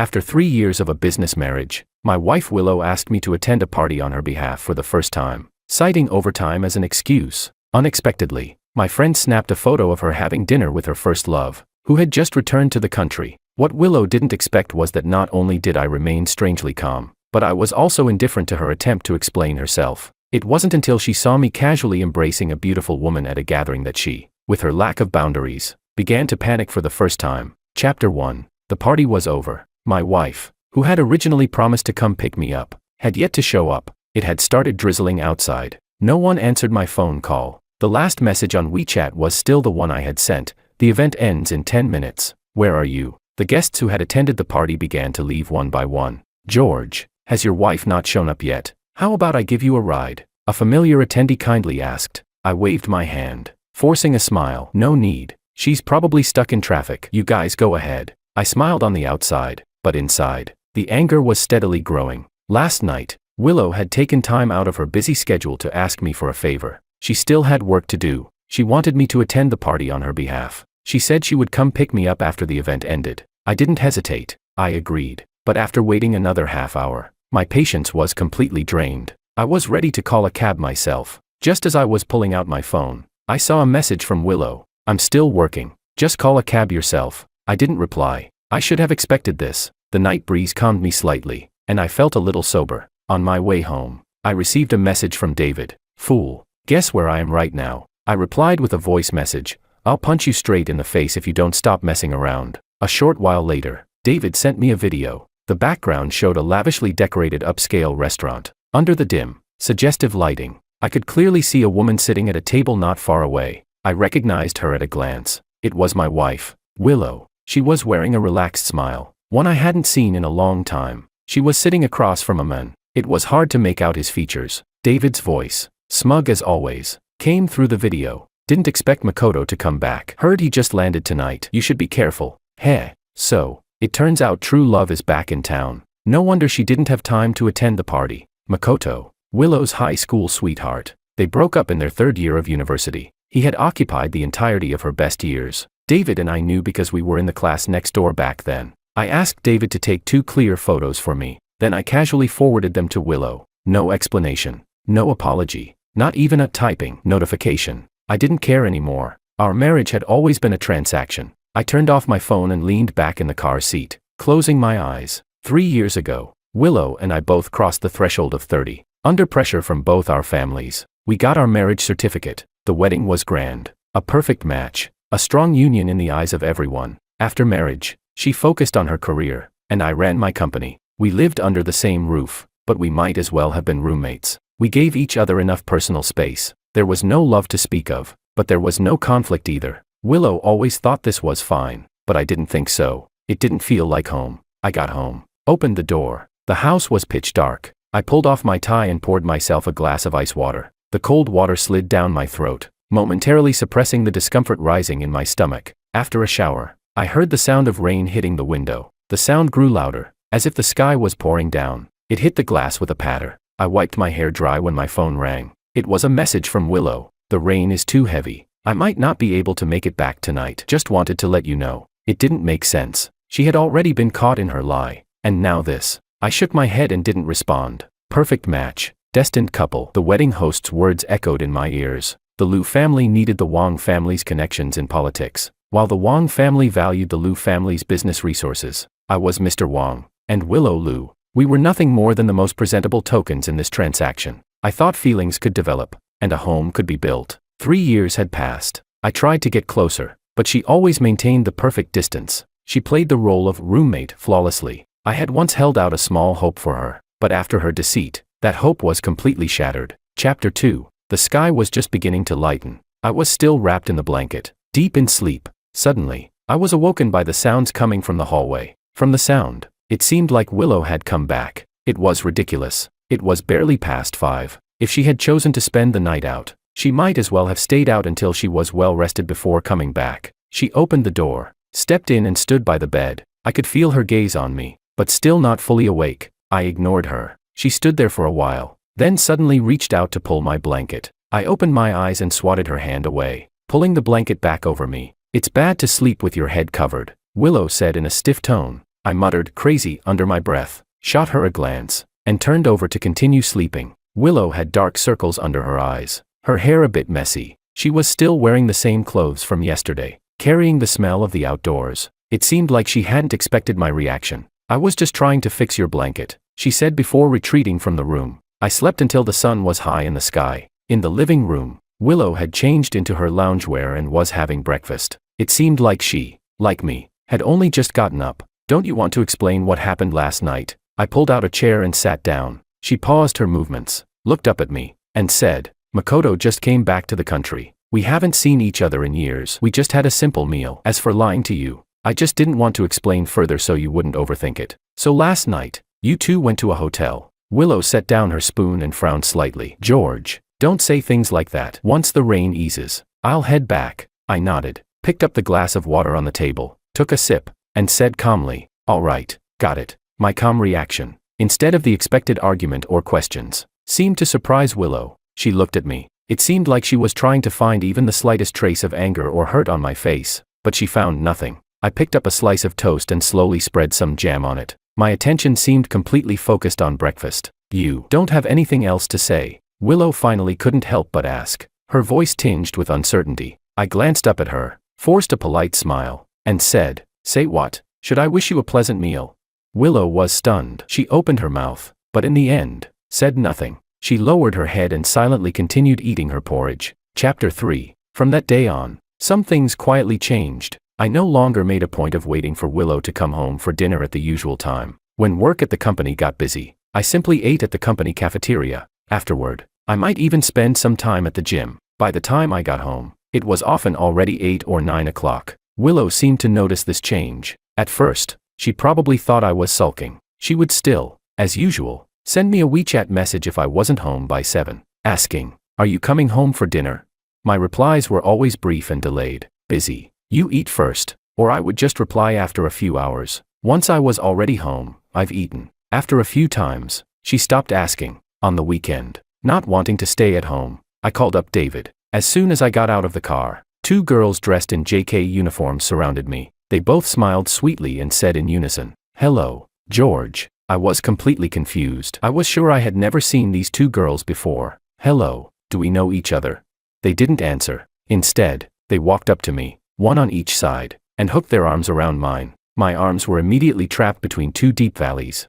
After 3 years of a business marriage, my wife Willow asked me to attend a party on her behalf for the first time, citing overtime as an excuse. Unexpectedly, my friend snapped a photo of her having dinner with her first love, who had just returned to the country. What Willow didn't expect was that not only did I remain strangely calm, but I was also indifferent to her attempt to explain herself. It wasn't until she saw me casually embracing a beautiful woman at a gathering that she, with her lack of boundaries, began to panic for the first time. Chapter 1. The party was over. My wife, who had originally promised to come pick me up, had yet to show up. It had started drizzling outside. No one answered my phone call. The last message on WeChat was still the one I had sent. The event ends in 10 minutes. Where are you? The guests who had attended the party began to leave one by one. George, has your wife not shown up yet? How about I give you a ride? A familiar attendee kindly asked. I waved my hand, forcing a smile. No need. She's probably stuck in traffic. You guys go ahead. I smiled on the outside, but inside, the anger was steadily growing. Last night, Willow had taken time out of her busy schedule to ask me for a favor. She still had work to do. She wanted me to attend the party on her behalf. She said she would come pick me up after the event ended. I didn't hesitate. I agreed. But after waiting another half hour, my patience was completely drained. I was ready to call a cab myself. Just as I was pulling out my phone, I saw a message from Willow. I'm still working. Just call a cab yourself. I didn't reply. I should have expected this. The night breeze calmed me slightly, and I felt a little sober. On my way home, I received a message from David. Fool. Guess where I am right now? I replied with a voice message. I'll punch you straight in the face if you don't stop messing around. A short while later, David sent me a video. The background showed a lavishly decorated upscale restaurant. Under the dim, suggestive lighting, I could clearly see a woman sitting at a table not far away. I recognized her at a glance. It was my wife, Willow. She was wearing a relaxed smile, one I hadn't seen in a long time. She was sitting across from a man. It was hard to make out his features. David's voice, smug as always, came through the video. Didn't expect Makoto to come back. Heard he just landed tonight. You should be careful. Heh. So, it turns out true love is back in town. No wonder she didn't have time to attend the party. Makoto, Willow's high school sweetheart. They broke up in their 3rd year of university. He had occupied the entirety of her best years. David and I knew because we were in the class next door back then. I asked David to take 2 clear photos for me. Then I casually forwarded them to Willow. No explanation. No apology. Not even a typing notification. I didn't care anymore. Our marriage had always been a transaction. I turned off my phone and leaned back in the car seat, closing my eyes. 3 years ago, Willow and I both crossed the threshold of 30. Under pressure from both our families, we got our marriage certificate. The wedding was grand. A perfect match. A strong union in the eyes of everyone. After marriage, she focused on her career, and I ran my company. We lived under the same roof, but we might as well have been roommates. We gave each other enough personal space. There was no love to speak of, but there was no conflict either. Willow always thought this was fine, but I didn't think so. It didn't feel like home. I got home, opened the door. The house was pitch dark. I pulled off my tie and poured myself a glass of ice water. The cold water slid down my throat, momentarily suppressing the discomfort rising in my stomach. After a shower, I heard the sound of rain hitting the window. The sound grew louder, as if the sky was pouring down. It hit the glass with a patter. I wiped my hair dry when my phone rang. It was a message from Willow. The rain is too heavy. I might not be able to make it back tonight. Just wanted to let you know. It didn't make sense. She had already been caught in her lie. And now this. I shook my head and didn't respond. Perfect match. Destined couple. The wedding host's words echoed in my ears. The Liu family needed the Wang family's connections in politics, while the Wang family valued the Liu family's business resources. I was Mr. Wang, and Willow Liu. We were nothing more than the most presentable tokens in this transaction. I thought feelings could develop, and a home could be built. 3 years had passed. I tried to get closer, but she always maintained the perfect distance. She played the role of roommate flawlessly. I had once held out a small hope for her, but after her deceit, that hope was completely shattered. Chapter 2. The sky was just beginning to lighten. I was still wrapped in the blanket, deep in sleep. Suddenly, I was awoken by the sounds coming from the hallway. From the sound, it seemed like Willow had come back. It was ridiculous. It was barely past 5. If she had chosen to spend the night out, she might as well have stayed out until she was well rested before coming back. She opened the door, stepped in and stood by the bed. I could feel her gaze on me, but still not fully awake. I ignored her. She stood there for a while, then suddenly reached out to pull my blanket. I opened my eyes and swatted her hand away, pulling the blanket back over me. It's bad to sleep with your head covered, Willow said in a stiff tone. I muttered, crazy, under my breath, shot her a glance, and turned over to continue sleeping. Willow had dark circles under her eyes, her hair a bit messy. She was still wearing the same clothes from yesterday, carrying the smell of the outdoors. It seemed like she hadn't expected my reaction. I was just trying to fix your blanket, she said before retreating from the room. I slept until the sun was high in the sky. In the living room, Willow had changed into her loungewear and was having breakfast. It seemed like she, like me, had only just gotten up. Don't you want to explain what happened last night? I pulled out a chair and sat down. She paused her movements, looked up at me, and said, Makoto just came back to the country. We haven't seen each other in years. We just had a simple meal. As for lying to you, I just didn't want to explain further so you wouldn't overthink it. So last night, you two went to a hotel. Willow set down her spoon and frowned slightly. George, don't say things like that. Once the rain eases, I'll head back. I nodded, picked up the glass of water on the table, took a sip, and said calmly, all right, got it. My calm reaction, instead of the expected argument or questions, seemed to surprise Willow. She looked at me. It seemed like she was trying to find even the slightest trace of anger or hurt on my face, but she found nothing. I picked up a slice of toast and slowly spread some jam on it. My attention seemed completely focused on breakfast. You don't have anything else to say? Willow finally couldn't help but ask, her voice tinged with uncertainty. I glanced up at her, forced a polite smile, and said, say what? Should I wish you a pleasant meal? Willow was stunned. She opened her mouth, but in the end, said nothing. She lowered her head and silently continued eating her porridge. Chapter 3. From that day on, some things quietly changed. I no longer made a point of waiting for Willow to come home for dinner at the usual time. When work at the company got busy, I simply ate at the company cafeteria. Afterward, I might even spend some time at the gym. By the time I got home, it was often already 8 or 9 o'clock. Willow seemed to notice this change. At first, she probably thought I was sulking. She would still, as usual, send me a WeChat message if I wasn't home by 7, asking, are you coming home for dinner? My replies were always brief and delayed. Busy. You eat first. Or I would just reply after a few hours. Once I was already home, I've eaten. After a few times, she stopped asking. On the weekend, not wanting to stay at home, I called up David. As soon as I got out of the car, 2 girls dressed in JK uniforms surrounded me. They both smiled sweetly and said in unison, hello, George. I was completely confused. I was sure I had never seen these 2 girls before. Hello, do we know each other? They didn't answer. Instead, they walked up to me, one on each side, and hooked their arms around mine. My arms were immediately trapped between 2 deep valleys.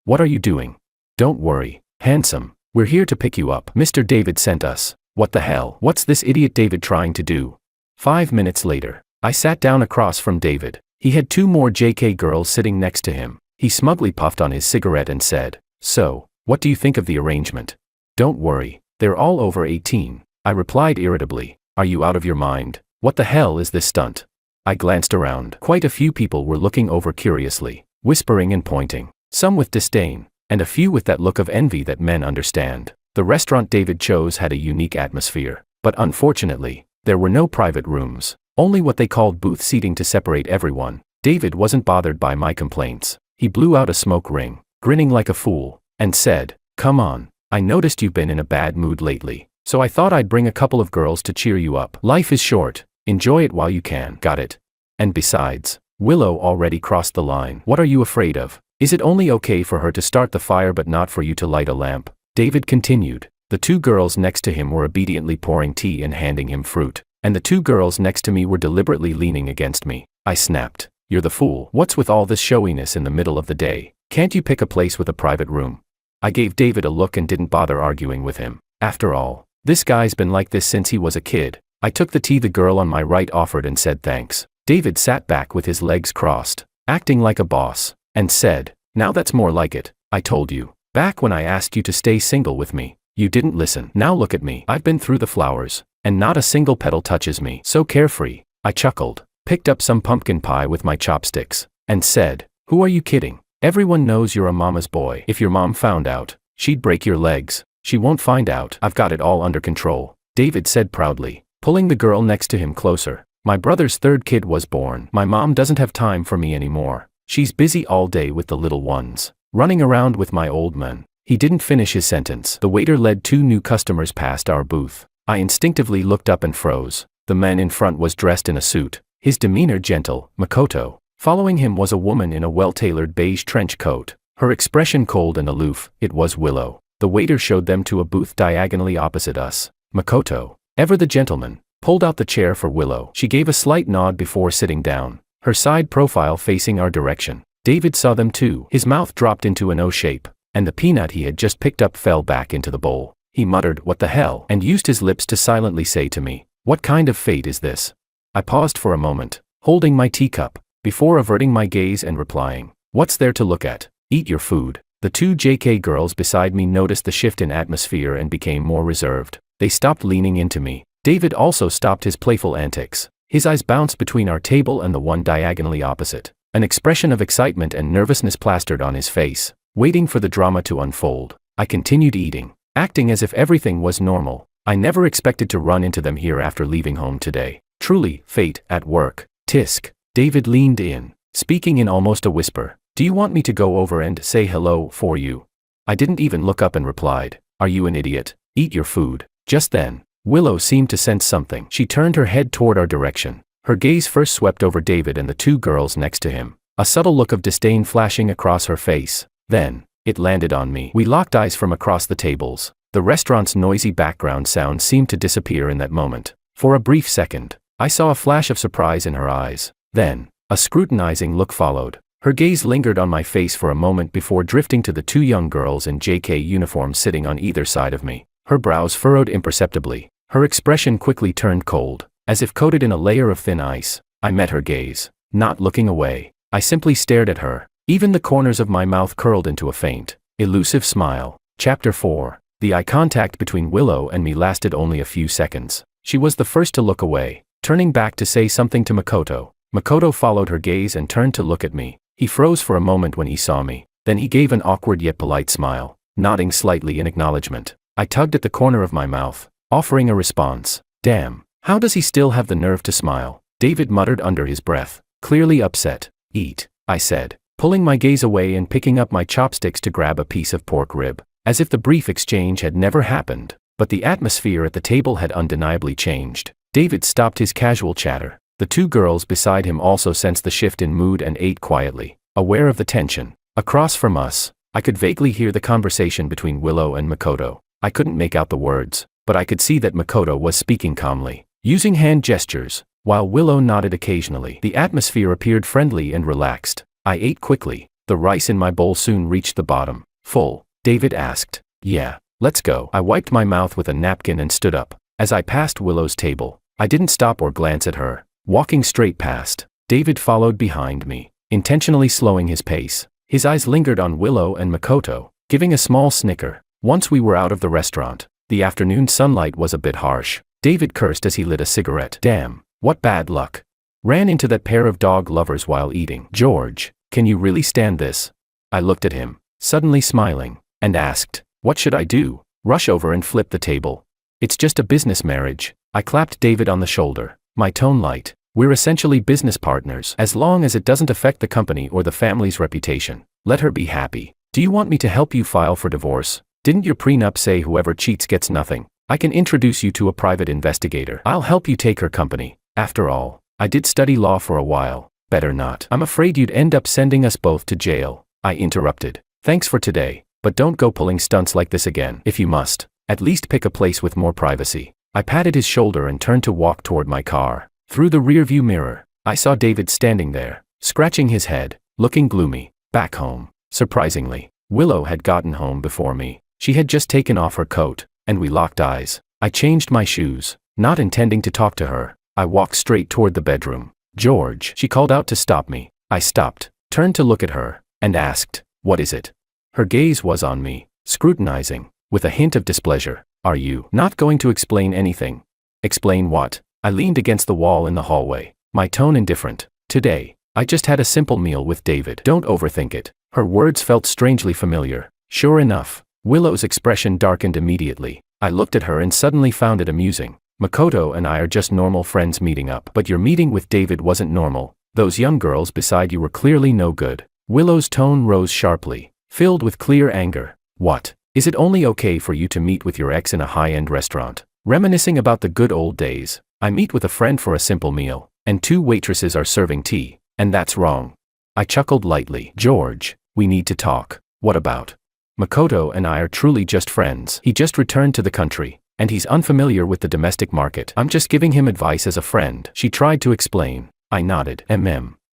What are you doing? Don't worry, handsome. We're here to pick you up. Mr. David sent us. What the hell? What's this idiot David trying to do? 5 minutes later, I sat down across from David. He had 2 more JK girls sitting next to him. He smugly puffed on his cigarette and said, so, what do you think of the arrangement? Don't worry, they're all over 18. I replied irritably, are you out of your mind? What the hell is this stunt? I glanced around. Quite a few people were looking over curiously, whispering and pointing, some with disdain, and a few with that look of envy that men understand. The restaurant David chose had a unique atmosphere, but unfortunately, there were no private rooms, only what they called booth seating to separate everyone. David wasn't bothered by my complaints. He blew out a smoke ring, grinning like a fool, and said, come on, I noticed you've been in a bad mood lately, so I thought I'd bring a couple of girls to cheer you up. Life is short, enjoy it while you can. Got it? And besides, Willow already crossed the line. What are you afraid of? Is it only okay for her to start the fire but not for you to light a lamp? David continued. The 2 girls next to him were obediently pouring tea and handing him fruit, and the 2 girls next to me were deliberately leaning against me. I snapped. You're the fool. What's with all this showiness in the middle of the day? Can't you pick a place with a private room? I gave David a look and didn't bother arguing with him. After all, this guy's been like this since he was a kid. I took the tea the girl on my right offered and said thanks. David sat back with his legs crossed, acting like a boss, and said, now that's more like it. I told you, back when I asked you to stay single with me, you didn't listen. Now look at me. I've been through the flowers, and not a single petal touches me. So carefree. I chuckled, picked up some pumpkin pie with my chopsticks, and said, who are you kidding? Everyone knows you're a mama's boy. If your mom found out, she'd break your legs. She won't find out. I've got it all under control, David said proudly, pulling the girl next to him closer. My brother's 3rd kid was born. My mom doesn't have time for me anymore. She's busy all day with the little ones, running around with my old man. He didn't finish his sentence. The waiter led 2 new customers past our booth. I instinctively looked up and froze. The man in front was dressed in a suit, his demeanor gentle. Makoto, Following him was a woman in a well-tailored beige trench coat, her expression cold and aloof. It was Willow. The waiter showed them to a booth diagonally opposite us. Makoto, ever the gentleman, pulled out the chair for Willow. She gave a slight nod before sitting down, her side profile facing our direction. David saw them too. His mouth dropped into an O shape, and the peanut he had just picked up fell back into the bowl. He muttered, "What the hell?" and used his lips to silently say to me, "What kind of fate is this?" I paused for a moment, holding my teacup, before averting my gaze and replying, "What's there to look at? Eat your food." The two JK girls beside me noticed the shift in atmosphere and became more reserved. They stopped leaning into me. David also stopped his playful antics. His eyes bounced between our table and the one diagonally opposite. An expression of excitement and nervousness plastered on his face, waiting for the drama to unfold. I continued eating, acting as if everything was normal. I never expected to run into them here after leaving home today. Truly, fate at work. Tisk. David leaned in, speaking in almost a whisper. "Do you want me to go over and say hello for you?" I didn't even look up and replied, "Are you an idiot? Eat your food." Just then, Willow seemed to sense something. She turned her head toward our direction. Her gaze first swept over David and the two girls next to him, a subtle look of disdain flashing across her face. Then, it landed on me. We locked eyes from across the tables. The restaurant's noisy background sound seemed to disappear in that moment. For a brief second, I saw a flash of surprise in her eyes. Then, a scrutinizing look followed. Her gaze lingered on my face for a moment before drifting to the two young girls in JK uniforms sitting on either side of me. Her brows furrowed imperceptibly. Her expression quickly turned cold, as if coated in a layer of thin ice. I met her gaze, not looking away. I simply stared at her. Even the corners of my mouth curled into a faint, elusive smile. Chapter 4. The eye contact between Willow and me lasted only a few seconds. She was the first to look away, turning back to say something to Makoto. Makoto followed her gaze and turned to look at me. He froze for a moment when he saw me. Then he gave an awkward yet polite smile, nodding slightly in acknowledgement. I tugged at the corner of my mouth, offering a response. Damn, how does he still have the nerve to smile? David muttered under his breath, clearly upset. Eat, I said, pulling my gaze away and picking up my chopsticks to grab a piece of pork rib, as if the brief exchange had never happened. But the atmosphere at the table had undeniably changed. David stopped his casual chatter. The two girls beside him also sensed the shift in mood and ate quietly, aware of the tension. Across from us, I could vaguely hear the conversation between Willow and Makoto. I couldn't make out the words, but I could see that Makoto was speaking calmly, using hand gestures, while Willow nodded occasionally. The atmosphere appeared friendly and relaxed. I ate quickly. The rice in my bowl soon reached the bottom. Full? David asked. Yeah, let's go. I wiped my mouth with a napkin and stood up. As I passed Willow's table, I didn't stop or glance at her. Walking straight past, David followed behind me, intentionally slowing his pace. His eyes lingered on Willow and Makoto, giving a small snicker. Once we were out of the restaurant, the afternoon sunlight was a bit harsh. David cursed as he lit a cigarette. Damn, what bad luck. Ran into that pair of dog lovers while eating. George, can you really stand this? I looked at him, suddenly smiling, and asked, what should I do? Rush over and flip the table? It's just a business marriage. I clapped David on the shoulder, my tone light. We're essentially business partners. As long as it doesn't affect the company or the family's reputation, let her be happy. Do you want me to help you file for divorce? Didn't your prenup say whoever cheats gets nothing? I can introduce you to a private investigator. I'll help you take her company. After all, I did study law for a while. Better not. I'm afraid you'd end up sending us both to jail. I interrupted. Thanks for today, but don't go pulling stunts like this again. If you must, at least pick a place with more privacy. I patted his shoulder and turned to walk toward my car. Through the rearview mirror, I saw David standing there, scratching his head, looking gloomy. Back home, surprisingly, Willow had gotten home before me. She had just taken off her coat, and we locked eyes. I changed my shoes, not intending to talk to her. I walked straight toward the bedroom. George, she called out to stop me. I stopped, turned to look at her, and asked, what is it? Her gaze was on me, scrutinizing, with a hint of displeasure. Are you not going to explain anything? Explain what? I leaned against the wall in the hallway, my tone indifferent. Today, I just had a simple meal with David. Don't overthink it. Her words felt strangely familiar. Sure enough, Willow's expression darkened immediately. I looked at her and suddenly found it amusing. Makoto and I are just normal friends meeting up. But your meeting with David wasn't normal. Those young girls beside you were clearly no good. Willow's tone rose sharply, filled with clear anger. What? Is it only okay for you to meet with your ex in a high-end restaurant? Reminiscing about the good old days. I meet with a friend for a simple meal, and two waitresses are serving tea, And that's wrong. I chuckled lightly. George, we need to talk. What about? Makoto and I are truly just friends. He just returned to the country, and he's unfamiliar with the domestic market. I'm just giving him advice as a friend. She tried to explain. I nodded.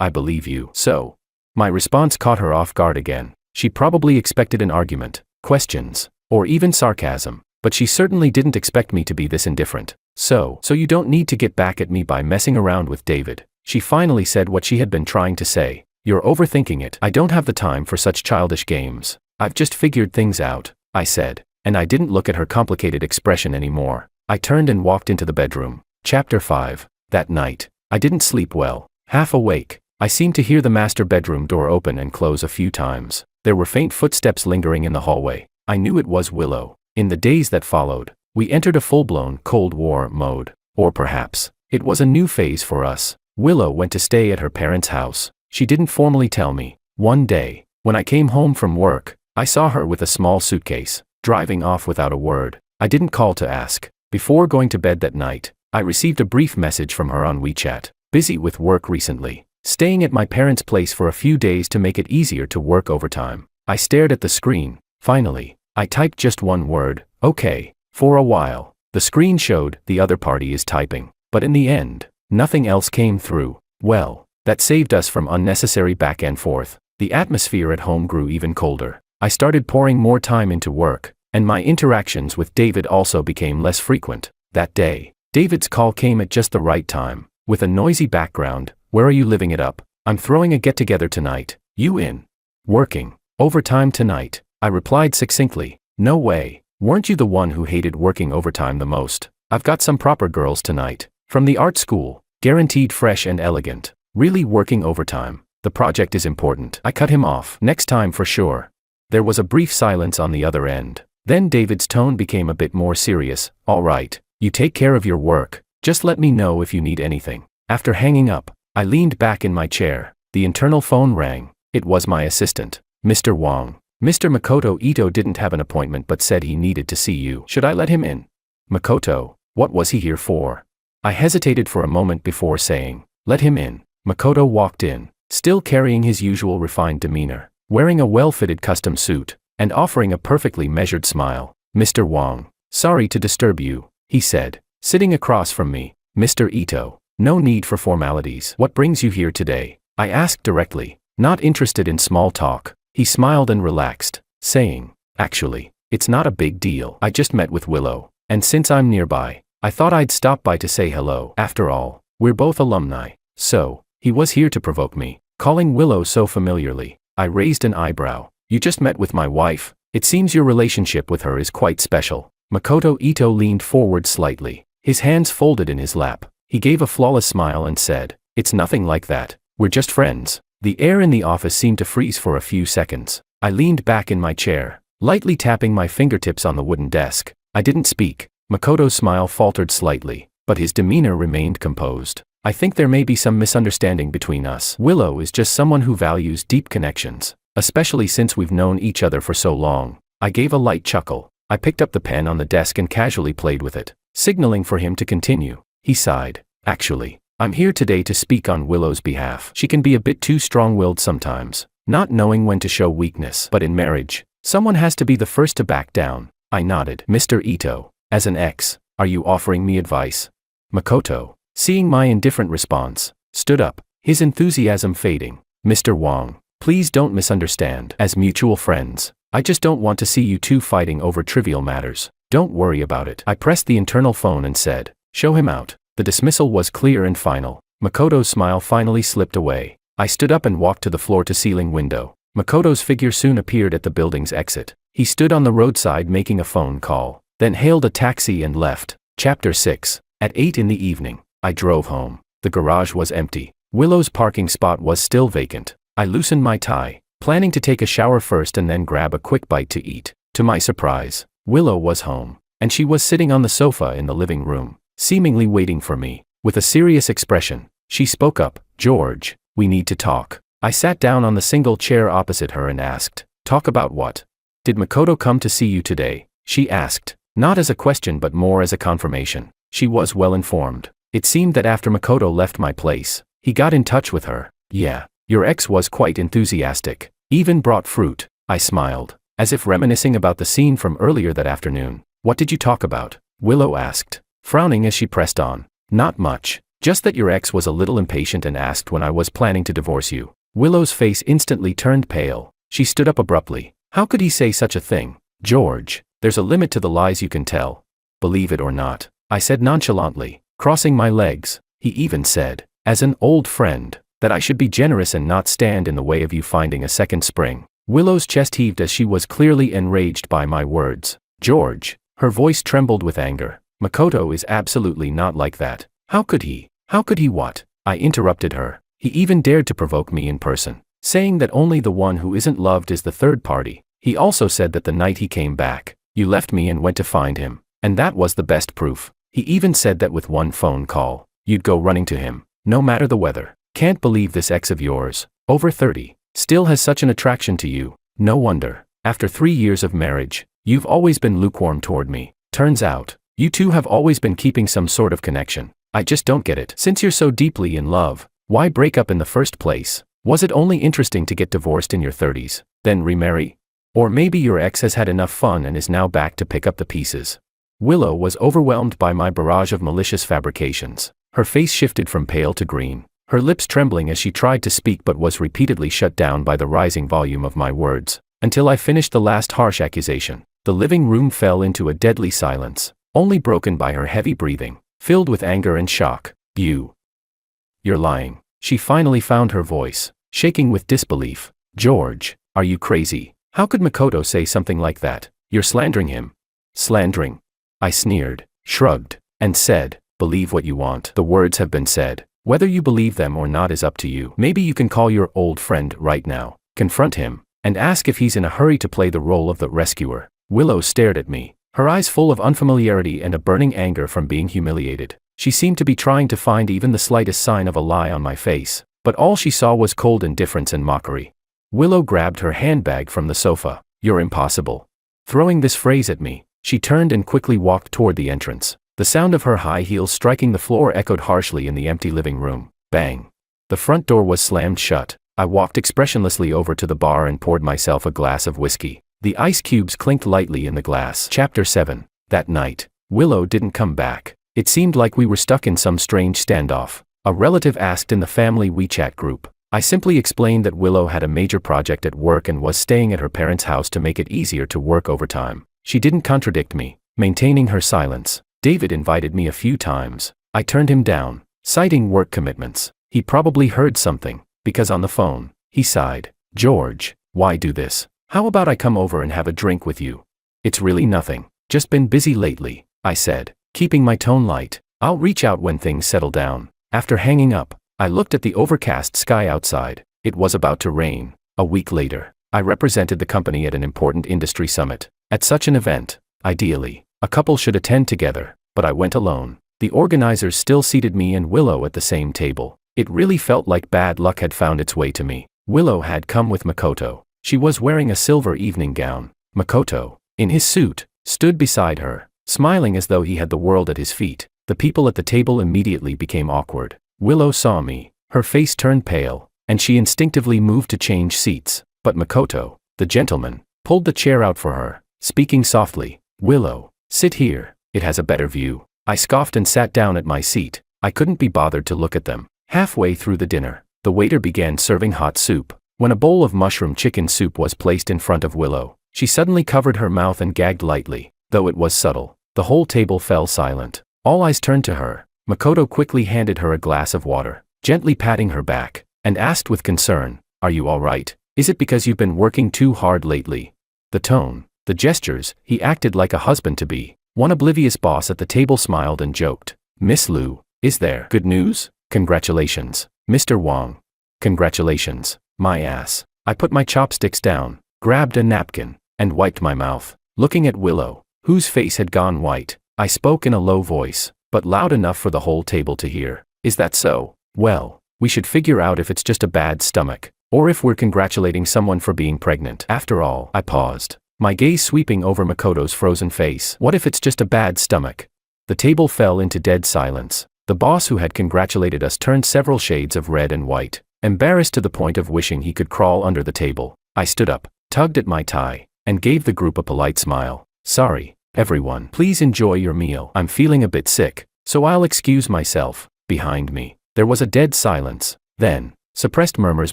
I believe you. So? My response caught her off guard again. She probably expected an argument, questions, or even sarcasm, but she certainly didn't expect me to be this indifferent. So you don't need to get back at me by messing around with David. She finally said what she had been trying to say. You're overthinking it. I don't have the time for such childish games. I've just figured things out, I said, and I didn't look at her complicated expression anymore. I turned and walked into the bedroom. Chapter 5. That night, I didn't sleep well. Half awake, I seemed to hear the master bedroom door open and close a few times. There were faint footsteps lingering in the hallway. I knew it was Willow. In the days that followed, we entered a full-blown Cold War mode. Or perhaps, it was a new phase for us. Willow went to stay at her parents' house. She didn't formally tell me. One day, when I came home from work, I saw her with a small suitcase, driving off without a word. I didn't call to ask. Before going to bed that night, I received a brief message from her on WeChat. Busy with work recently. Staying at my parents' place for a few days to make it easier to work overtime. I stared at the screen. Finally, I typed just one word, okay. For a while, the screen showed the other party is typing. But in the end, nothing else came through. Well, that saved us from unnecessary back and forth. The atmosphere at home grew even colder. I started pouring more time into work, and my interactions with David also became less frequent. That day, David's call came at just the right time. With a noisy background. Where are you living it up? I'm throwing a get-together tonight. You in? Working. Overtime tonight. I replied succinctly. No way. Weren't you the one who hated working overtime the most? I've got some proper girls tonight. From the art school. Guaranteed fresh and elegant. Really working overtime. The project is important. I cut him off. Next time for sure. There was a brief silence on the other end. Then David's tone became a bit more serious. All right. You take care of your work. Just let me know if you need anything. After hanging up, I leaned back in my chair. The internal phone rang. It was my assistant, Mr. Wong. Mr. Makoto Ito didn't have an appointment but said he needed to see you. Should I let him in? Makoto, what was he here for? I hesitated for a moment before saying, let him in. Makoto walked in, still carrying his usual refined demeanor, wearing a well-fitted custom suit, and offering a perfectly measured smile. Mr. Wong, sorry to disturb you, he said, sitting across from me. Mr. Ito. No need for formalities. What brings you here today? I asked directly, not interested in small talk. He smiled and relaxed, saying, actually, it's not a big deal. I just met with Willow, and since I'm nearby, I thought I'd stop by to say hello. After all, we're both alumni. So, he was here to provoke me. Calling Willow so familiarly, I raised an eyebrow. You just met with my wife. It seems your relationship with her is quite special. Makoto Ito leaned forward slightly, his hands folded in his lap. He gave a flawless smile and said, it's nothing like that. We're just friends. The air in the office seemed to freeze for a few seconds. I leaned back in my chair, lightly tapping my fingertips on the wooden desk. I didn't speak. Makoto's smile faltered slightly, but his demeanor remained composed. I think there may be some misunderstanding between us. Willow is just someone who values deep connections, especially since we've known each other for so long. I gave a light chuckle. I picked up the pen on the desk and casually played with it, signaling for him to continue. He sighed. Actually, I'm here today to speak on Willow's behalf. She can be a bit too strong-willed sometimes, not knowing when to show weakness. But in marriage, someone has to be the first to back down. I nodded. Mr. Ito, as an ex, are you offering me advice? Makoto, seeing my indifferent response, stood up, his enthusiasm fading. Mr. Wong, please don't misunderstand. As mutual friends, I just don't want to see you two fighting over trivial matters. Don't worry about it. I pressed the internal phone and said, show him out. The dismissal was clear and final. Makoto's smile finally slipped away. I stood up and walked to the floor-to-ceiling window. Makoto's figure soon appeared at the building's exit. He stood on the roadside making a phone call, then hailed a taxi and left. Chapter 6. At 8 in the evening, I drove home. The garage was empty. Willow's parking spot was still vacant. I loosened my tie, planning to take a shower first and then grab a quick bite to eat. To my surprise, Willow was home, and she was sitting on the sofa in the living room, seemingly waiting for me. With a serious expression, she spoke up, George, we need to talk. I sat down on the single chair opposite her and asked, talk about what? Did Makoto come to see you today? She asked, not as a question but more as a confirmation. She was well informed. It seemed that after Makoto left my place, he got in touch with her. Yeah, your ex was quite enthusiastic. Even brought fruit. I smiled, as if reminiscing about the scene from earlier that afternoon. What did you talk about? Willow asked, frowning as she pressed on. Not much. Just that your ex was a little impatient and asked when I was planning to divorce you. Willow's face instantly turned pale. She stood up abruptly. How could he say such a thing? George, there's a limit to the lies you can tell. Believe it or not, I said nonchalantly, crossing my legs. He even said, as an old friend, that I should be generous and not stand in the way of you finding a second spring. Willow's chest heaved as she was clearly enraged by my words. George, her voice trembled with anger. Makoto is absolutely not like that. How could he? How could he what? I interrupted her. He even dared to provoke me in person, saying that only the one who isn't loved is the third party. He also said that the night he came back, you left me and went to find him, and that was the best proof. He even said that with one phone call, you'd go running to him, no matter the weather. Can't believe this ex of yours, over 30, still has such an attraction to you. No wonder, after 3 years of marriage, you've always been lukewarm toward me. Turns out, you two have always been keeping some sort of connection. I just don't get it. Since you're so deeply in love, why break up in the first place? Was it only interesting to get divorced in your 30s, then remarry? Or maybe your ex has had enough fun and is now back to pick up the pieces. Willow was overwhelmed by my barrage of malicious fabrications. Her face shifted from pale to green, her lips trembling as she tried to speak but was repeatedly shut down by the rising volume of my words. Until I finished the last harsh accusation, the living room fell into a deadly silence, only broken by her heavy breathing, filled with anger and shock. You're lying. She finally found her voice, shaking with disbelief. George, are you crazy? How could Makoto say something like that? You're slandering him. Slandering? I sneered, shrugged, and said, believe what you want. The words have been said. Whether you believe them or not is up to you. Maybe you can call your old friend right now, confront him, and ask if he's in a hurry to play the role of the rescuer. Willow stared at me, her eyes full of unfamiliarity and a burning anger from being humiliated. She seemed to be trying to find even the slightest sign of a lie on my face, but all she saw was cold indifference and mockery. Willow grabbed her handbag from the sofa. You're impossible. Throwing this phrase at me, she turned and quickly walked toward the entrance. The sound of her high heels striking the floor echoed harshly in the empty living room. Bang. The front door was slammed shut. I walked expressionlessly over to the bar and poured myself a glass of whiskey. The ice cubes clinked lightly in the glass. Chapter 7. That night, Willow didn't come back. It seemed like we were stuck in some strange standoff. A relative asked in the family WeChat group. I simply explained that Willow had a major project at work and was staying at her parents' house to make it easier to work overtime. She didn't contradict me, maintaining her silence. David invited me a few times. I turned him down, citing work commitments. He probably heard something, because on the phone, he sighed. George, why do this? How about I come over and have a drink with you? It's really nothing. Just been busy lately, I said, keeping my tone light. I'll reach out when things settle down. After hanging up, I looked at the overcast sky outside. It was about to rain. A week later, I represented the company at an important industry summit. At such an event, ideally, a couple should attend together, but I went alone. The organizers still seated me and Willow at the same table. It really felt like bad luck had found its way to me. Willow had come with Makoto. She was wearing a silver evening gown. Makoto, in his suit, stood beside her, smiling as though he had the world at his feet. The people at the table immediately became awkward. Willow saw me, her face turned pale, and she instinctively moved to change seats. But Makoto, the gentleman, pulled the chair out for her, speaking softly. Willow, sit here, it has a better view. I scoffed and sat down at my seat. I couldn't be bothered to look at them. Halfway through the dinner, the waiter began serving hot soup. When a bowl of mushroom chicken soup was placed in front of Willow, she suddenly covered her mouth and gagged lightly. Though it was subtle, the whole table fell silent. All eyes turned to her. Makoto quickly handed her a glass of water, gently patting her back, and asked with concern, "Are you all right? Is it because you've been working too hard lately?" The tone, the gestures, he acted like a husband-to-be. One oblivious boss at the table smiled and joked. "Miss Liu, is there good news?" "Congratulations, Mr. Wang." "Congratulations, my ass." I put my chopsticks down, grabbed a napkin, and wiped my mouth. Looking at Willow, whose face had gone white, I spoke in a low voice, but loud enough for the whole table to hear. "Is that so? Well, we should figure out if it's just a bad stomach, or if we're congratulating someone for being pregnant. After all." I paused, my gaze sweeping over Makoto's frozen face. What if it's just a bad stomach? The table fell into dead silence. The boss who had congratulated us turned several shades of red and white, Embarrassed to the point of wishing he could crawl under the table, I stood up, tugged at my tie, and gave the group a polite smile. Sorry, everyone. Please enjoy your meal. I'm feeling a bit sick, so I'll excuse myself. Behind me, there was a dead silence. Then, suppressed murmurs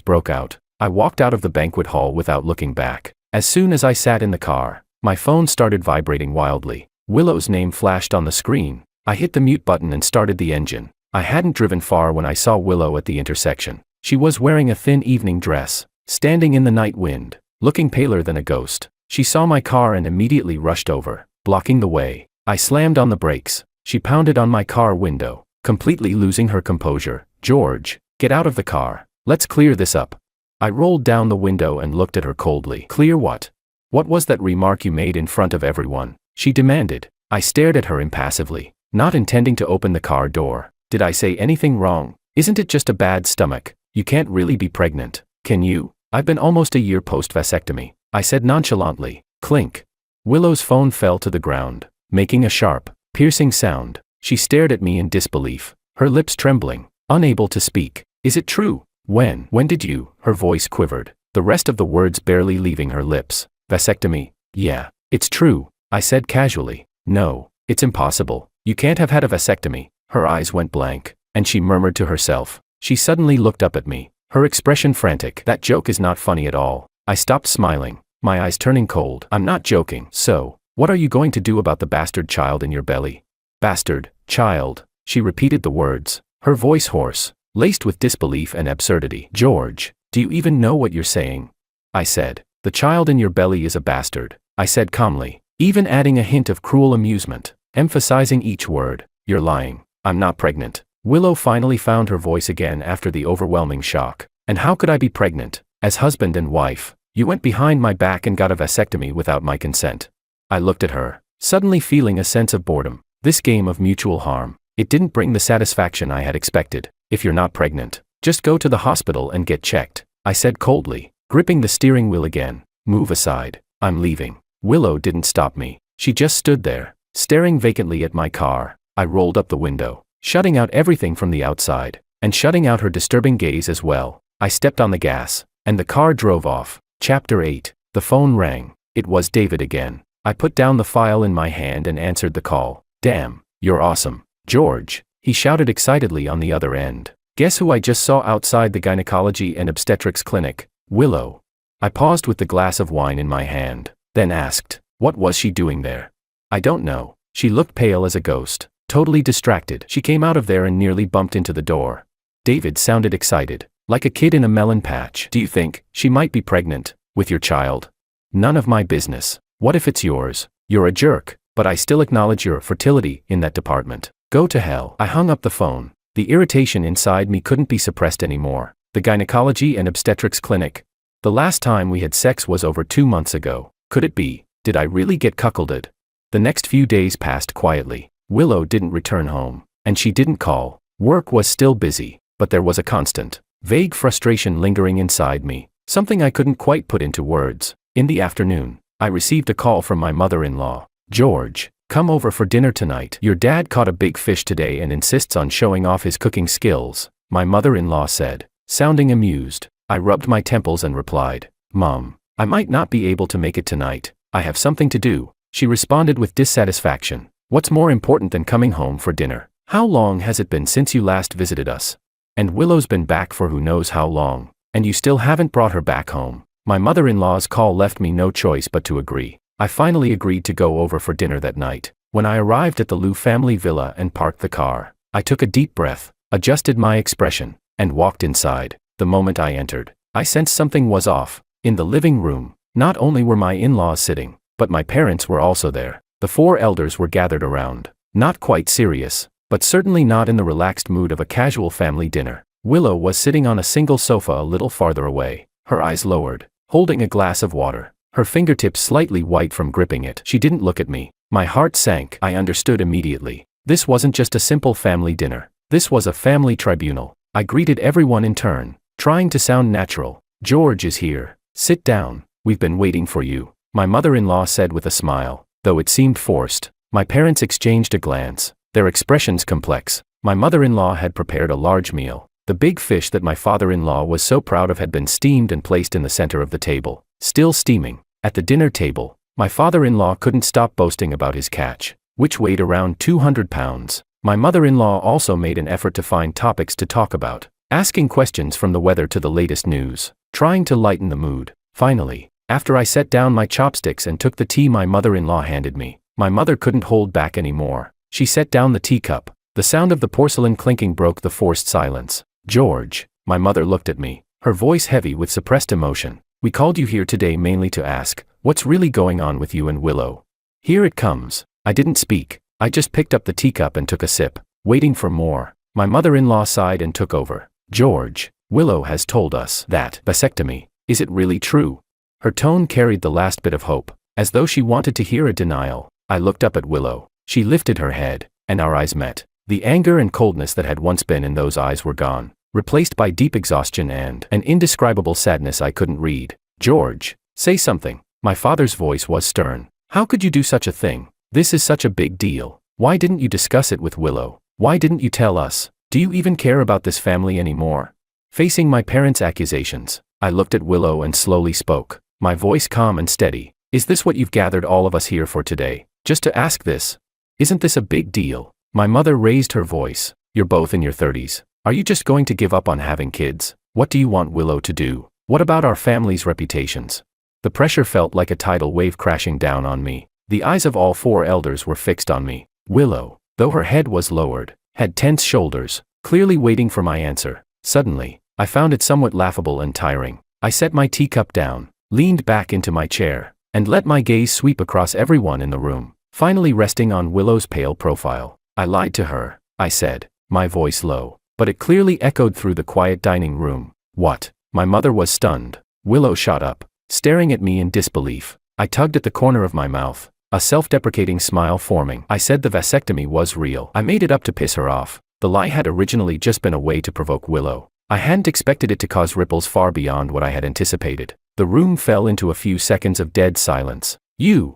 broke out. I walked out of the banquet hall without looking back. As soon as I sat in the car, my phone started vibrating wildly. Willow's name flashed on the screen. I hit the mute button and started the engine. I hadn't driven far when I saw Willow at the intersection. She was wearing a thin evening dress, standing in the night wind, looking paler than a ghost. She saw my car and immediately rushed over, blocking the way. I slammed on the brakes. She pounded on my car window, completely losing her composure. George, get out of the car. Let's clear this up. I rolled down the window and looked at her coldly. Clear what? What was that remark you made in front of everyone? She demanded. I stared at her impassively, not intending to open the car door. Did I say anything wrong? Isn't it just a bad stomach? You can't really be pregnant, can you? I've been almost a year post-vasectomy, I said nonchalantly. Clink. Willow's phone fell to the ground, making a sharp, piercing sound. She stared at me in disbelief, her lips trembling, unable to speak. Is it true? When did you? Her voice quivered, the rest of the words barely leaving her lips. Vasectomy? Yeah, it's true, I said casually. No, it's impossible. You can't have had a vasectomy. Her eyes went blank, and she murmured to herself. She suddenly looked up at me, her expression frantic. That joke is not funny at all. I stopped smiling, my eyes turning cold. I'm not joking. So, what are you going to do about the bastard child in your belly? Bastard, child, she repeated the words, her voice hoarse, laced with disbelief and absurdity. George, do you even know what you're saying? I said. The child in your belly is a bastard, I said calmly, even adding a hint of cruel amusement, emphasizing each word. You're lying. I'm not pregnant. Willow finally found her voice again after the overwhelming shock. And how could I be pregnant? As husband and wife, you went behind my back and got a vasectomy without my consent. I looked at her, suddenly feeling a sense of boredom. This game of mutual harm, it didn't bring the satisfaction I had expected. If you're not pregnant, just go to the hospital and get checked, I said coldly, gripping the steering wheel again. Move aside. I'm leaving. Willow didn't stop me. She just stood there, staring vacantly at my car. I rolled up the window, shutting out everything from the outside, and shutting out her disturbing gaze as well. I stepped on the gas, and the car drove off. Chapter 8. The phone rang. It was David again. I put down the file in my hand and answered the call. Damn, you're awesome, George, he shouted excitedly on the other end. Guess who I just saw outside the gynecology and obstetrics clinic? Willow. I paused with the glass of wine in my hand, then asked, what was she doing there? I don't know. She looked pale as a ghost, totally distracted. She came out of there and nearly bumped into the door. David sounded excited, like a kid in a melon patch. Do you think she might be pregnant with your child? None of my business. What if it's yours? You're a jerk, but I still acknowledge your fertility in that department. Go to hell. I hung up the phone. The irritation inside me couldn't be suppressed anymore. The gynecology and obstetrics clinic. The last time we had sex was over 2 months ago. Could it be? Did I really get cuckolded? The next few days passed quietly. Willow didn't return home, and she didn't call. Work was still busy, but there was a constant, vague frustration lingering inside me, something I couldn't quite put into words. In the afternoon, I received a call from my mother-in-law. George, come over for dinner tonight. Your dad caught a big fish today and insists on showing off his cooking skills, my mother-in-law said, sounding amused. I rubbed my temples and replied, Mom, I might not be able to make it tonight. I have something to do. She responded with dissatisfaction. What's more important than coming home for dinner? How long has it been since you last visited us? And Willow's been back for who knows how long, and you still haven't brought her back home. My mother-in-law's call left me no choice but to agree. I finally agreed to go over for dinner that night. When I arrived at the Liu family villa and parked the car, I took a deep breath, adjusted my expression, and walked inside. The moment I entered, I sensed something was off. In the living room, not only were my in-laws sitting, but my parents were also there. The 4 elders were gathered around, not quite serious, but certainly not in the relaxed mood of a casual family dinner. Willow was sitting on a single sofa a little farther away, her eyes lowered, holding a glass of water, her fingertips slightly white from gripping it. She didn't look at me. My heart sank. I understood immediately. This wasn't just a simple family dinner. This was a family tribunal. I greeted everyone in turn, trying to sound natural. George is here. Sit down. We've been waiting for you, my mother-in-law said with a smile, though it seemed forced. My parents exchanged a glance, their expressions complex. My mother-in-law had prepared a large meal, The big fish that my father-in-law was so proud of had been steamed and placed in the center of the table, still steaming. At the dinner table, my father-in-law couldn't stop boasting about his catch, which weighed around 200 pounds. My mother-in-law also made an effort to find topics to talk about, asking questions from the weather to the latest news, trying to lighten the mood. Finally, after I set down my chopsticks and took the tea my mother-in-law handed me, my mother couldn't hold back anymore. She set down the teacup. The sound of the porcelain clinking broke the forced silence. "George," my mother looked at me, her voice heavy with suppressed emotion. "We called you here today mainly to ask, what's really going on with you and Willow?" "Here it comes." I didn't speak. I just picked up the teacup and took a sip, waiting for more. My mother-in-law sighed and took over. "George, Willow has told us that vasectomy. Is it really true?" Her tone carried the last bit of hope, as though she wanted to hear a denial. I looked up at Willow. She lifted her head, and our eyes met. The anger and coldness that had once been in those eyes were gone, replaced by deep exhaustion and an indescribable sadness I couldn't read. "George, say something." My father's voice was stern. "How could you do such a thing? This is such a big deal. Why didn't you discuss it with Willow? Why didn't you tell us? Do you even care about this family anymore?" Facing my parents' accusations, I looked at Willow and slowly spoke, my voice calm and steady. "Is this what you've gathered all of us here for today? Just to ask this? Isn't this a big deal?" My mother raised her voice. "You're both in your 30s. Are you just going to give up on having kids? What do you want Willow to do? What about our family's reputations?" The pressure felt like a tidal wave crashing down on me. The eyes of all four elders were fixed on me. Willow, though her head was lowered, had tense shoulders, clearly waiting for my answer. Suddenly, I found it somewhat laughable and tiring. I set my teacup down, leaned back into my chair, and let my gaze sweep across everyone in the room, finally resting on Willow's pale profile. "I lied to her," I said, my voice low, but it clearly echoed through the quiet dining room. "What?" My mother was stunned. Willow shot up, staring at me in disbelief. I tugged at the corner of my mouth, a self-deprecating smile forming. "I said the vasectomy was real. I made it up to piss her off." The lie had originally just been a way to provoke Willow. I hadn't expected it to cause ripples far beyond what I had anticipated. The room fell into a few seconds of dead silence.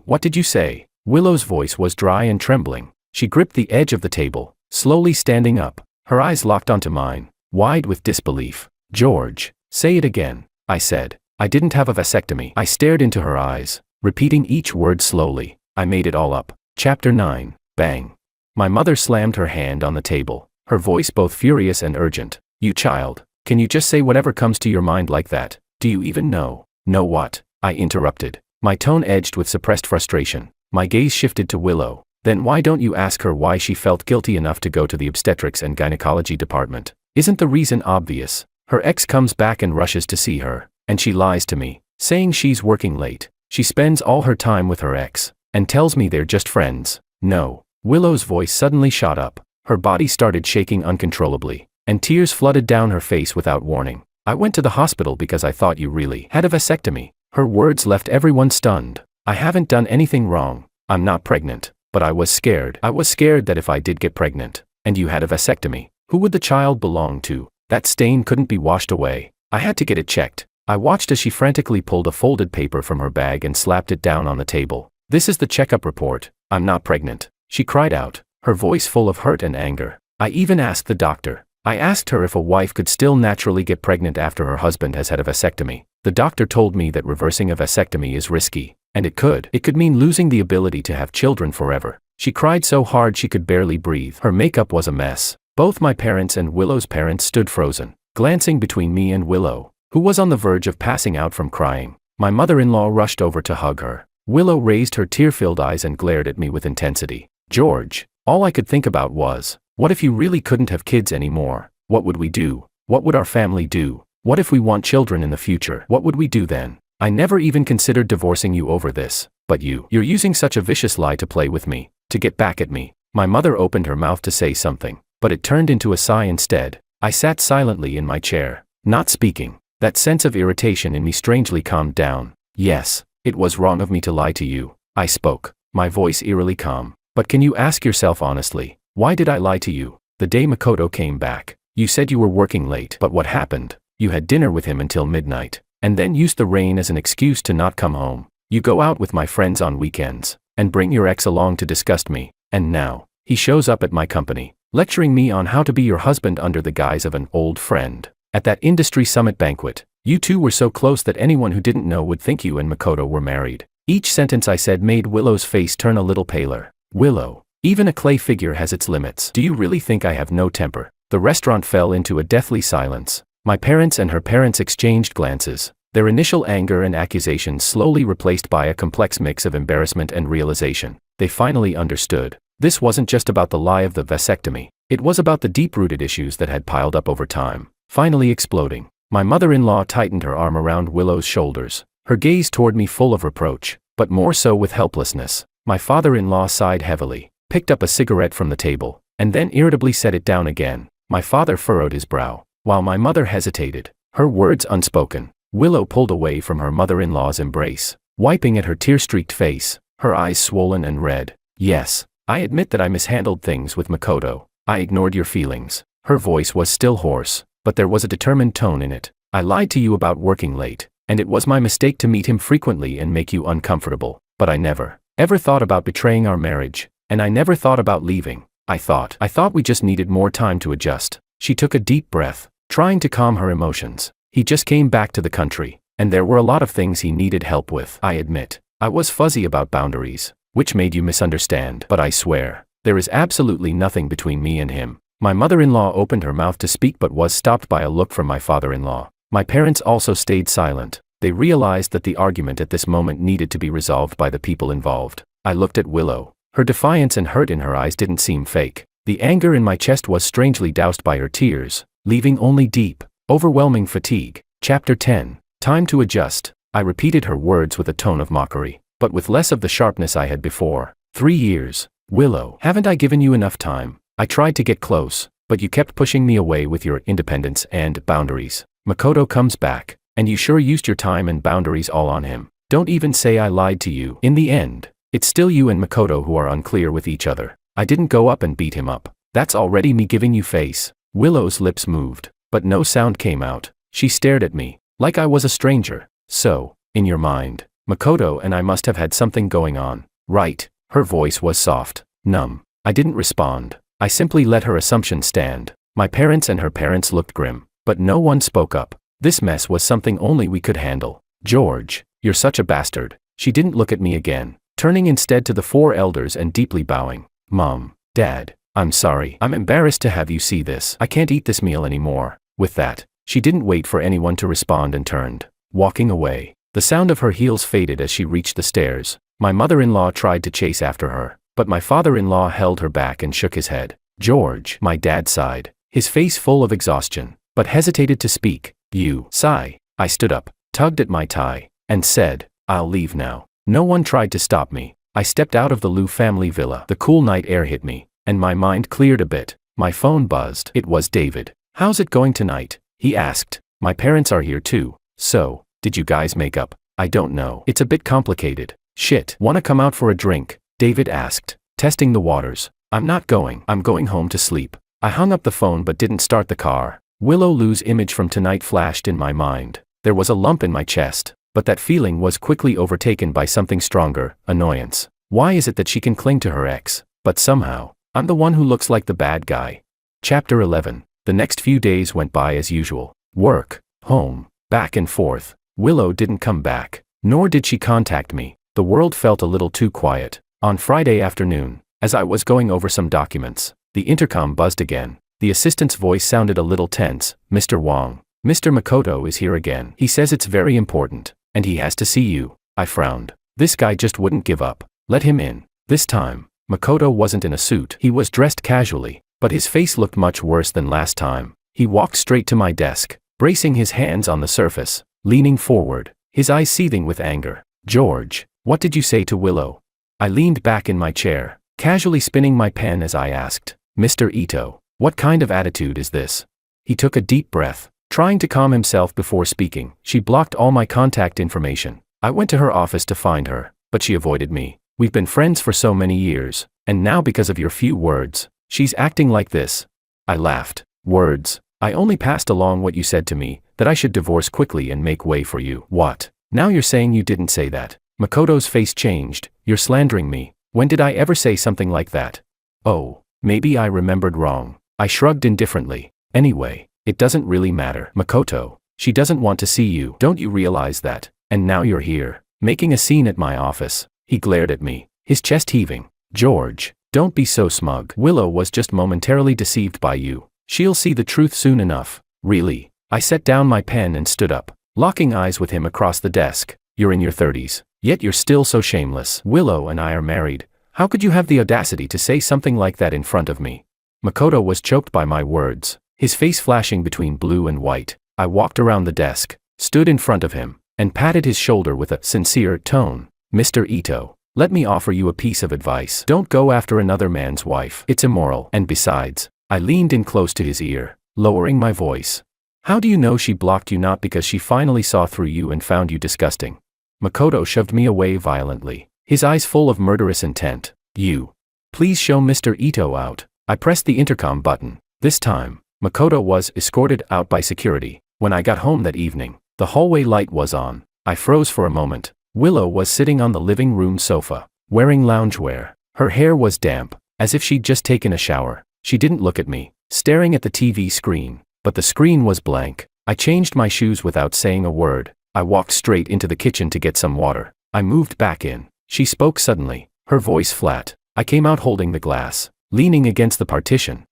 What did you say?" Willow's voice was dry and trembling. She gripped the edge of the table, slowly standing up, her eyes locked onto mine, wide with disbelief. "George, say it again," I said. "I didn't have a vasectomy." I stared into her eyes, repeating each word slowly. "I made it all up." Chapter 9. Bang. My mother slammed her hand on the table, her voice both furious and urgent. "You child, can you just say whatever comes to your mind like that? Do you even know?" "Know what?" I interrupted, my tone edged with suppressed frustration. My gaze shifted to Willow. "Then why don't you ask her why she felt guilty enough to go to the obstetrics and gynecology department? Isn't the reason obvious? Her ex comes back and rushes to see her, and she lies to me, saying she's working late. She spends all her time with her ex, and tells me they're just friends." "No." Willow's voice suddenly shot up. Her body started shaking uncontrollably, and tears flooded down her face without warning. "I went to the hospital because I thought you really had a vasectomy." Her words left everyone stunned. "I haven't done anything wrong. I'm not pregnant. But I was scared. I was scared that if I did get pregnant, and you had a vasectomy, who would the child belong to? That stain couldn't be washed away. I had to get it checked." I watched as she frantically pulled a folded paper from her bag and slapped it down on the table. "This is the checkup report. I'm not pregnant," she cried out, her voice full of hurt and anger. "I even asked the doctor. I asked her if a wife could still naturally get pregnant after her husband has had a vasectomy. The doctor told me that reversing a vasectomy is risky. And it could mean losing the ability to have children forever." She cried so hard she could barely breathe. Her makeup was a mess. Both my parents and Willow's parents stood frozen, glancing between me and Willow, who was on the verge of passing out from crying. My mother-in-law rushed over to hug her. Willow raised her tear-filled eyes and glared at me with intensity. "George, all I could think about was, what if you really couldn't have kids anymore? What would we do? What would our family do? What if we want children in the future? What would we do then? I never even considered divorcing you over this, but you're using such a vicious lie to play with me, to get back at me." My mother opened her mouth to say something, but it turned into a sigh instead. I sat silently in my chair, not speaking. That sense of irritation in me strangely calmed down. "Yes, it was wrong of me to lie to you," I spoke, my voice eerily calm. "But can you ask yourself honestly, why did I lie to you? The day Makoto came back, you said you were working late. But what happened? You had dinner with him until midnight, and then used the rain as an excuse to not come home. You go out with my friends on weekends, and bring your ex along to disgust me, and now, he shows up at my company, lecturing me on how to be your husband under the guise of an old friend. At that industry summit banquet, you two were so close that anyone who didn't know would think you and Makoto were married. Each sentence I said made Willow's face turn a little paler. Willow, even a clay figure has its limits. Do you really think I have no temper? The restaurant fell into a deathly silence. My parents and her parents exchanged glances, their initial anger and accusations slowly replaced by a complex mix of embarrassment and realization. They finally understood. This wasn't just about the lie of the vasectomy. It was about the deep-rooted issues that had piled up over time, finally exploding. My mother-in-law tightened her arm around Willow's shoulders, her gaze toward me full of reproach, but more so with helplessness. My father-in-law sighed heavily, picked up a cigarette from the table, and then irritably set it down again. My father furrowed his brow, while my mother hesitated, her words unspoken. Willow pulled away from her mother-in-law's embrace, wiping at her tear-streaked face, her eyes swollen and red. Yes, I admit that I mishandled things with Makoto. I ignored your feelings. Her voice was still hoarse, but there was a determined tone in it. I lied to you about working late, and it was my mistake to meet him frequently and make you uncomfortable. But I never, ever thought about betraying our marriage, and I never thought about leaving. I thought we just needed more time to adjust. She took a deep breath, trying to calm her emotions. He just came back to the country, and there were a lot of things he needed help with. I admit, I was fuzzy about boundaries, which made you misunderstand. But I swear, there is absolutely nothing between me and him. My mother-in-law opened her mouth to speak but was stopped by a look from my father-in-law. My parents also stayed silent. They realized that the argument at this moment needed to be resolved by the people involved. I looked at Willow. Her defiance and hurt in her eyes didn't seem fake. The anger in my chest was strangely doused by her tears, leaving only deep, overwhelming fatigue. Chapter 10. Time to adjust. I repeated her words with a tone of mockery, but with less of the sharpness I had before. 3 years. Willow, haven't I given you enough time? I tried to get close, but you kept pushing me away with your independence and boundaries. Makoto comes back, and you sure used your time and boundaries all on him. Don't even say I lied to you. In the end, it's still you and Makoto who are unclear with each other. I didn't go up and beat him up. That's already me giving you face. Willow's lips moved, but no sound came out. She stared at me, like I was a stranger. So, in your mind, Makoto and I must have had something going on, right? Her voice was soft, numb. I didn't respond. I simply let her assumption stand. My parents and her parents looked grim, but no one spoke up. This mess was something only we could handle. George, you're such a bastard. She didn't look at me again, turning instead to the 4 elders and deeply bowing. Mom, Dad, I'm sorry. I'm embarrassed to have you see this. I can't eat this meal anymore. With that, she didn't wait for anyone to respond and turned, walking away. The sound of her heels faded as she reached the stairs. My mother-in-law tried to chase after her, but my father-in-law held her back and shook his head. George, my dad sighed, his face full of exhaustion, but hesitated to speak. You, sigh. I stood up, tugged at my tie, and said, I'll leave now. No one tried to stop me. I stepped out of the Liu family villa. The cool night air hit me, and my mind cleared a bit. My phone buzzed. It was David. How's it going tonight? He asked. My parents are here too. So, did you guys make up? I don't know. It's a bit complicated. Shit. Wanna come out for a drink? David asked, testing the waters. I'm not going. I'm going home to sleep. I hung up the phone but didn't start the car. Willow Liu's image from tonight flashed in my mind. There was a lump in my chest, but that feeling was quickly overtaken by something stronger, annoyance. Why is it that she can cling to her ex, but somehow, I'm the one who looks like the bad guy? Chapter 11. The next few days went by as usual. Work, home, back and forth. Willow didn't come back, nor did she contact me. The world felt a little too quiet. On Friday afternoon, as I was going over some documents, the intercom buzzed again. The assistant's voice sounded a little tense. Mr. Wong, Mr. Makoto is here again. He says it's very important, and he has to see you. I frowned. This guy just wouldn't give up. Let him in. This time, Makoto wasn't in a suit. He was dressed casually, but his face looked much worse than last time. He walked straight to my desk, bracing his hands on the surface, leaning forward, his eyes seething with anger. George, what did you say to Willow? I leaned back in my chair, casually spinning my pen as I asked, Mr. Ito, what kind of attitude is this? He took a deep breath, trying to calm himself before speaking. She blocked all my contact information. I went to her office to find her, but she avoided me. We've been friends for so many years, and now because of your few words, she's acting like this. I laughed. Words. I only passed along what you said to me, that I should divorce quickly and make way for you. What? Now you're saying you didn't say that. Makoto's face changed. You're slandering me. When did I ever say something like that? Oh, Maybe I remembered wrong. I shrugged indifferently. Anyway, it doesn't really matter. Makoto, she doesn't want to see you. Don't you realize that? And now you're here, making a scene at my office. He glared at me, his chest heaving. George, don't be so smug. Willow was just momentarily deceived by you. She'll see the truth soon enough. Really? I set down my pen and stood up, locking eyes with him across the desk. You're in your 30s, yet you're still so shameless. Willow and I are married. How could you have the audacity to say something like that in front of me? Makoto was choked by my words, his face flashing between blue and white. I walked around the desk, stood in front of him, and patted his shoulder with a sincere tone. Mr. Ito, let me offer you a piece of advice. Don't go after another man's wife. It's immoral. And besides, I leaned in close to his ear, lowering my voice. How do you know she blocked you not because she finally saw through you and found you disgusting? Makoto shoved me away violently, his eyes full of murderous intent. You. Please show Mr. Ito out. I pressed the intercom button. This time, Makoto was escorted out by security. When I got home that evening, the hallway light was on. I froze for a moment. Willow was sitting on the living room sofa, wearing loungewear. Her hair was damp, as if she'd just taken a shower. She didn't look at me, staring at the TV screen, but the screen was blank. I changed my shoes without saying a word. I walked straight into the kitchen to get some water. I moved back in. She spoke suddenly, her voice flat. I came out holding the glass, leaning against the partition.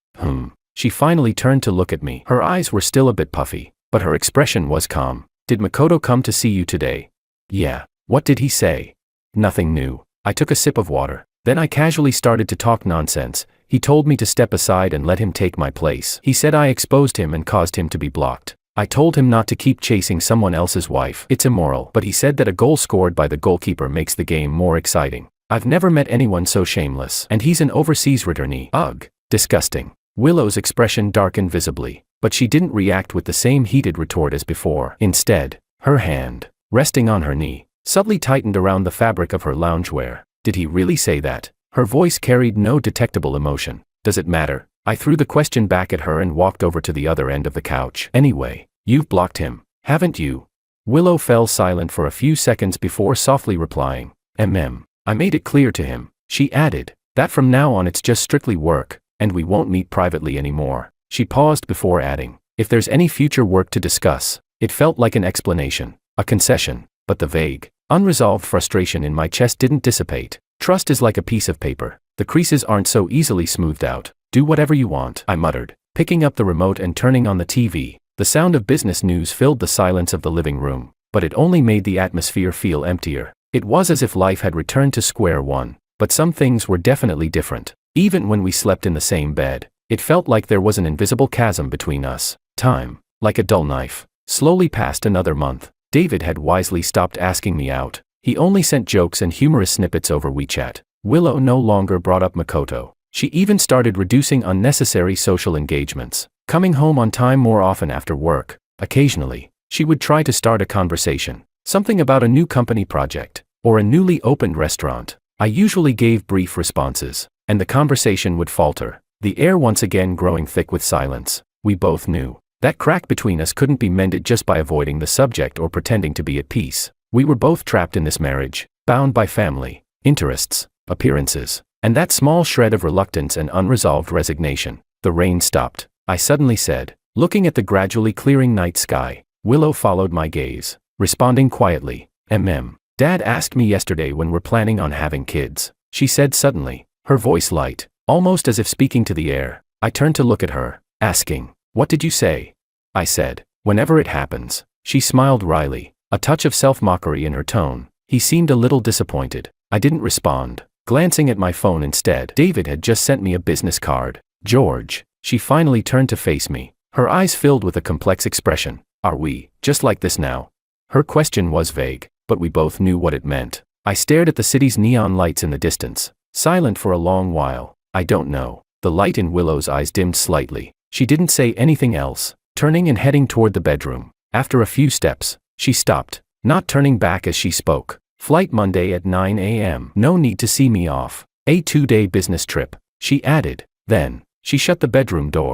She finally turned to look at me. Her eyes were still a bit puffy, but her expression was calm. Did Makoto come to see you today? Yeah. What did he say? Nothing new. I took a sip of water. Then I casually started to talk nonsense. He told me to step aside and let him take my place. He said I exposed him and caused him to be blocked. I told him not to keep chasing someone else's wife. It's immoral. But he said that a goal scored by the goalkeeper makes the game more exciting. I've never met anyone so shameless. And he's an overseas returnee. Ugh. Disgusting. Willow's expression darkened visibly, but she didn't react with the same heated retort as before. Instead, her hand, resting on her knee, subtly tightened around the fabric of her loungewear. Did he really say that? Her voice carried no detectable emotion. Does it matter? I threw the question back at her and walked over to the other end of the couch. Anyway, you've blocked him, haven't you? Willow fell silent for a few seconds before softly replying. I made it clear to him. She added, that from now on it's just strictly work, and we won't meet privately anymore. She paused before adding, if there's any future work to discuss. It felt like an explanation, a concession, but the vague, unresolved frustration in my chest didn't dissipate. Trust is like a piece of paper. The creases aren't so easily smoothed out. Do whatever you want, I muttered, picking up the remote and turning on the TV. The sound of business news filled the silence of the living room, but it only made the atmosphere feel emptier. It was as if life had returned to square one, but some things were definitely different. Even when we slept in the same bed, it felt like there was an invisible chasm between us. Time, like a dull knife, slowly passed. Another month. David had wisely stopped asking me out. He only sent jokes and humorous snippets over WeChat. Willow no longer brought up Makoto. She even started reducing unnecessary social engagements, coming home on time more often after work. Occasionally, she would try to start a conversation, something about a new company project, or a newly opened restaurant. I usually gave brief responses, and the conversation would falter, the air once again growing thick with silence. We both knew that crack between us couldn't be mended just by avoiding the subject or pretending to be at peace. We were both trapped in this marriage, bound by family, interests, appearances, and that small shred of reluctance and unresolved resignation. The rain stopped. I suddenly said, looking at the gradually clearing night sky. Willow followed my gaze, responding quietly. Dad asked me yesterday when we're planning on having kids, she said suddenly, her voice light, almost as if speaking to the air. I turned to look at her, asking, what did you say? I said, whenever it happens. She smiled wryly, a touch of self-mockery in her tone. He seemed a little disappointed. I didn't respond, glancing at my phone instead. David had just sent me a business card. George, she finally turned to face me, her eyes filled with a complex expression. Are we just like this now? Her question was vague, but we both knew what it meant. I stared at the city's neon lights in the distance, silent for a long while. I don't know. The light in Willow's eyes dimmed slightly. She didn't say anything else, turning and heading toward the bedroom. After a few steps, she stopped, not turning back as she spoke. Flight Monday at 9 a.m. No need to see me off. A 2-day business trip, she added. Then, she shut the bedroom door.